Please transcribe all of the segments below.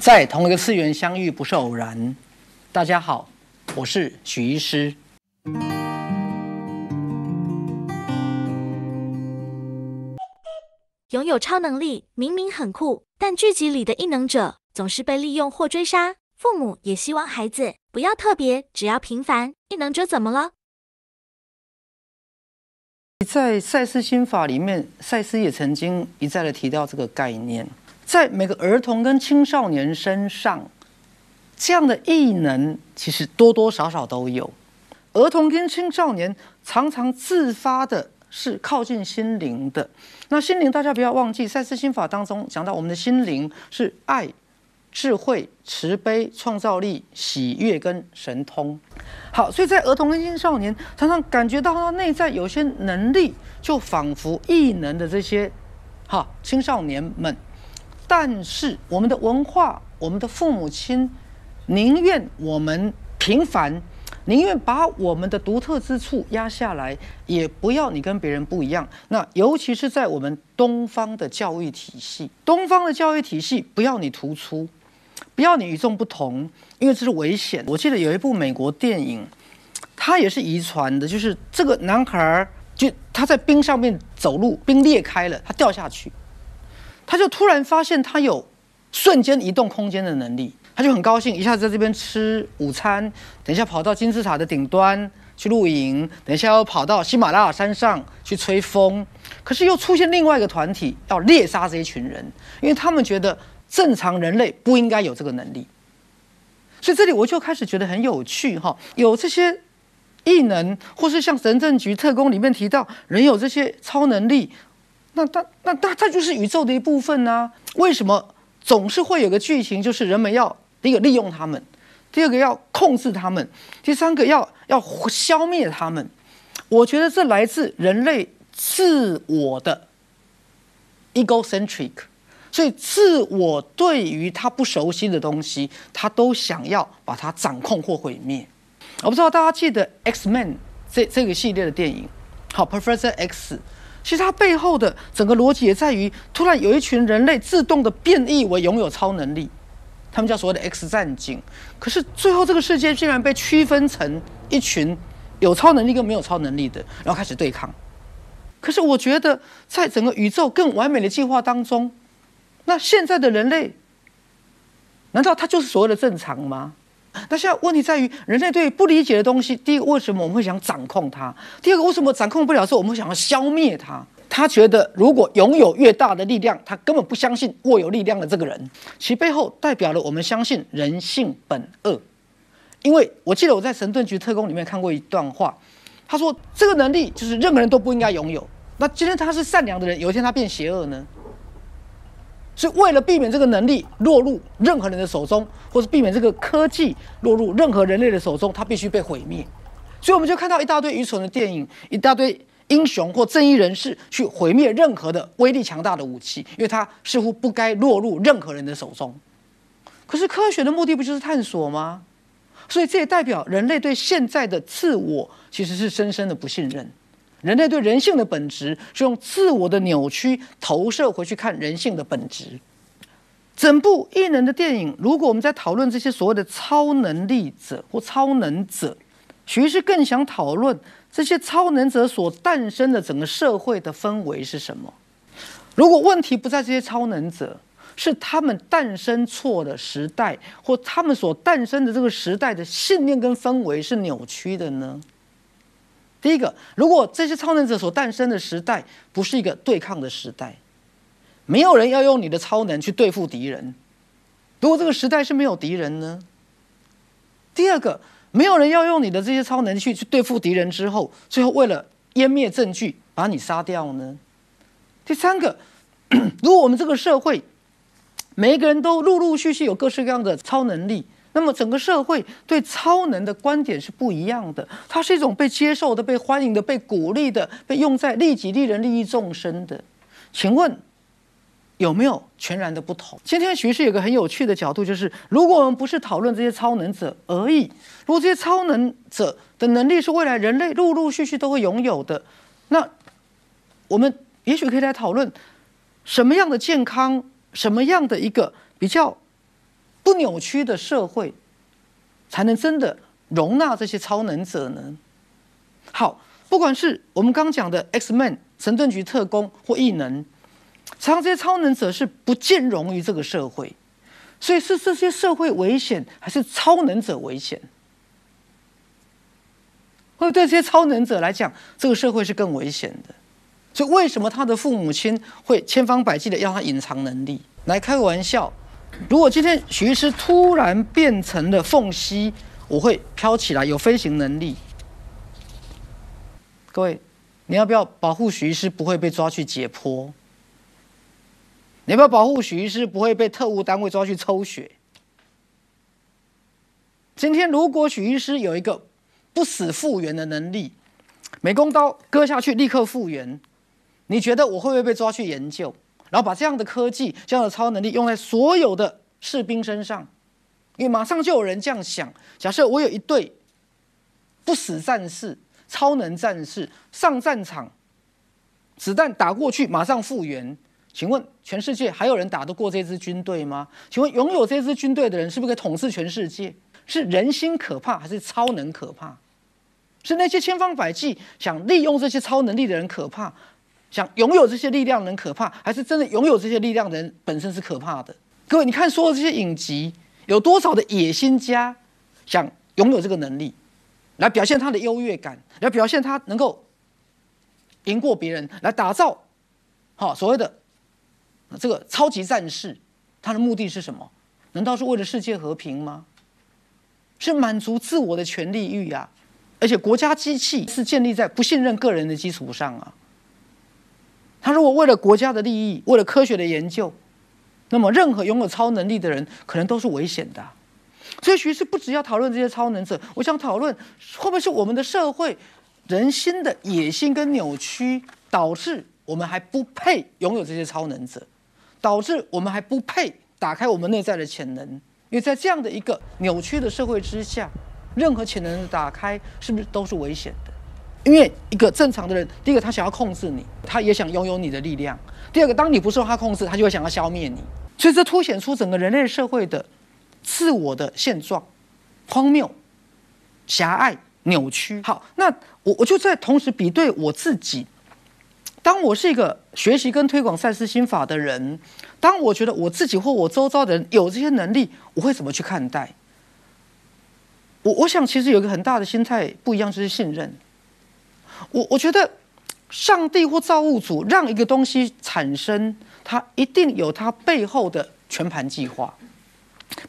在同一个次元相遇不是偶然。大家好，我是许医师。拥有超能力明明很酷，但剧集里的异能者总是被利用或追杀。父母也希望孩子不要特别，只要平凡。异能者怎么了？在赛斯心法里面，赛斯也曾经一再的提到这个概念，在每个儿童跟青少年身上，这样的异能其实多多少少都有。儿童跟青少年常常自发的是靠近心灵的。那心灵大家不要忘记，赛斯心法当中讲到我们的心灵是爱、智慧、慈悲、创造力、喜悦跟神通。好，所以在儿童跟青少年常常感觉到他内在有些能力，就仿佛异能的这些青少年们。但是我们的文化，我们的父母亲宁愿我们平凡，宁愿把我们的独特之处压下来，也不要你跟别人不一样。那尤其是在我们东方的教育体系，不要你突出，不要你与众不同，因为这是危险。我记得有一部美国电影，它也是遗传的，就是这个男孩就他在冰上面走路，冰裂开了，他掉下去，他就突然发现他有瞬间移动空间的能力，他就很高兴，一下子在这边吃午餐，等一下跑到金字塔的顶端去露营，等一下又跑到喜马拉雅山上去吹风。可是又出现另外一个团体要猎杀这一群人，因为他们觉得正常人类不应该有这个能力。所以这里我就开始觉得很有趣哈，有这些异能，或是像神盾局特工里面提到人有这些超能力，那它就是宇宙的一部分啊。为什么总是会有个剧情，就是人们要第一个利用他们，第二个要控制他们，第三个要消灭他们？我觉得这来自人类自我的 egocentric， 所以自我对于他不熟悉的东西，他都想要把它掌控或毁灭。我不知道大家记得 X-Men 这个系列的电影，好 Professor X， 其实它背后的整个逻辑也在于，突然有一群人类自动的变异为拥有超能力，他们叫所谓的 X 战警。可是最后这个世界竟然被区分成一群有超能力跟没有超能力的，然后开始对抗。可是我觉得在整个宇宙更完美的计划当中，那现在的人类难道他就是所谓的正常吗？那现在问题在于，人类对不理解的东西，第一个为什么我们会想掌控它？第二个为什么掌控不了的时候，我们会想要消灭它？他觉得如果拥有越大的力量，他根本不相信握有力量的这个人，其背后代表了我们相信人性本恶。因为我记得我在神盾局特工里面看过一段话，他说这个能力就是任何人都不应该拥有。那今天他是善良的人，有一天他变邪恶呢？所以为了避免这个能力落入任何人的手中，或是避免这个科技落入任何人类的手中，它必须被毁灭。所以我们就看到一大堆愚蠢的电影，一大堆英雄或正义人士去毁灭任何的威力强大的武器，因为它似乎不该落入任何人的手中。可是科学的目的不就是探索吗？所以这也代表人类对现在的自我其实是深深的不信任。人类对人性的本质是用自我的扭曲投射回去看人性的本质。整部异能的电影，如果我们在讨论这些所谓的超能力者或超能者，许医师更想讨论这些超能者所诞生的整个社会的氛围是什么。如果问题不在这些超能者，是他们诞生错的时代，或他们所诞生的这个时代的信念跟氛围是扭曲的呢？第一个，如果这些超能者所诞生的时代不是一个对抗的时代，没有人要用你的超能去对付敌人，如果这个时代是没有敌人呢？第二个，没有人要用你的这些超能去对付敌人之后，最后为了湮灭证据把你杀掉呢？第三个，如果我们这个社会每一个人都陆陆续续有各式各样的超能力，那么整个社会对超能的观点是不一样的，它是一种被接受的、被欢迎的、被鼓励的、被用在利己利人利益众生的。请问有没有全然的不同？今天许医师有个很有趣的角度，就是如果我们不是讨论这些超能者而已，如果这些超能者的能力是未来人类陆陆续续都会拥有的，那我们也许可以来讨论什么样的健康，什么样的一个比较不扭曲的社会，才能真的容纳这些超能者呢？好，不管是我们刚讲的 X-Men 神盾局特工或异能，常常这些超能者是不兼容于这个社会，所以是这些社会危险，还是超能者危险？会对这些超能者来讲，这个社会是更危险的。所以为什么他的父母亲会千方百计的要他隐藏能力？来开个玩笑，如果今天许医师突然变成了凤溪，我会飘起来，有飞行能力。各位，你要不要保护许医师不会被抓去解剖？你要不要保护许医师不会被特务单位抓去抽血？今天如果许医师有一个不死复原的能力，美工刀割下去立刻复原，你觉得我会不会被抓去研究？然后把这样的科技、这样的超能力用在所有的士兵身上？因为马上就有人这样想：假设我有一队不死战士、超能战士上战场，子弹打过去马上复原。请问全世界还有人打得过这支军队吗？请问拥有这支军队的人是不是可以统治全世界？是人心可怕，还是超能可怕？是那些千方百计想利用这些超能力的人可怕，想拥有这些力量的人可怕，还是真的拥有这些力量的人本身是可怕的？各位，你看所有这些影集，有多少的野心家想拥有这个能力，来表现他的优越感，来表现他能够赢过别人，来打造所谓的这个超级战士？他的目的是什么？难道是为了世界和平吗？是满足自我的权利欲啊！而且国家机器是建立在不信任个人的基础上啊。他如果为了国家的利益，为了科学的研究，那么任何拥有超能力的人可能都是危险的啊。所以徐师不只要讨论这些超能者，我想讨论会不会是我们的社会人心的野心跟扭曲，导致我们还不配拥有这些超能者，导致我们还不配打开我们内在的潜能。因为在这样的一个扭曲的社会之下，任何潜能的打开是不是都是危险的？因为一个正常的人，第一个他想要控制你，他也想拥有你的力量；第二个，当你不受他控制，他就会想要消灭你。所以这凸显出整个人类社会的自我的现状，荒谬、狭隘、扭曲。好，那我就在同时比对我自己。当我是一个学习跟推广赛斯心法的人，当我觉得我自己或我周遭的人有这些能力，我会怎么去看待？我想其实有一个很大的心态不一样，就是信任。我觉得上帝或造物主让一个东西产生，它一定有它背后的全盘计划。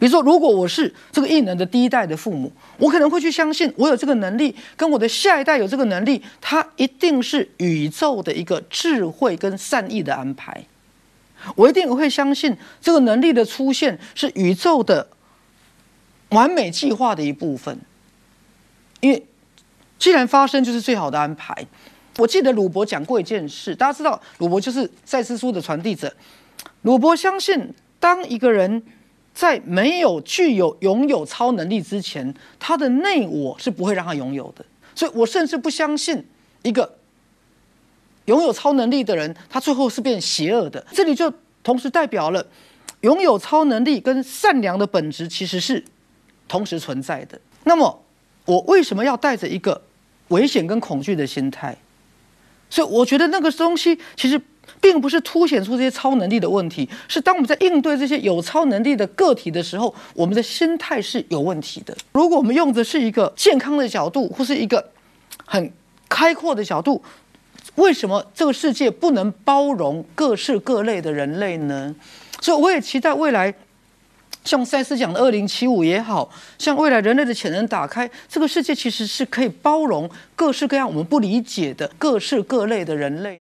比如说，如果我是这个异能的第一代的父母，我可能会去相信我有这个能力，跟我的下一代有这个能力，它一定是宇宙的一个智慧跟善意的安排。我一定会相信这个能力的出现是宇宙的完美计划的一部分，因为既然发生就是最好的安排。我记得鲁伯讲过一件事，大家知道鲁伯就是赛斯书的传递者。鲁伯相信，当一个人在没有拥有超能力之前，他的内我是不会让他拥有的。所以我甚至不相信一个拥有超能力的人，他最后是变邪恶的。这里就同时代表了拥有超能力跟善良的本质其实是同时存在的。那么我为什么要带着一个危险跟恐惧的心态？所以我觉得那个东西其实并不是凸显出这些超能力的问题，是当我们在应对这些有超能力的个体的时候，我们的心态是有问题的。如果我们用的是一个健康的角度，或是一个很开阔的角度，为什么这个世界不能包容各式各类的人类呢？所以我也期待未来，像赛斯讲的2075也好，像未来人类的潜能打开，这个世界其实是可以包容各式各样我们不理解的各式各类的人类。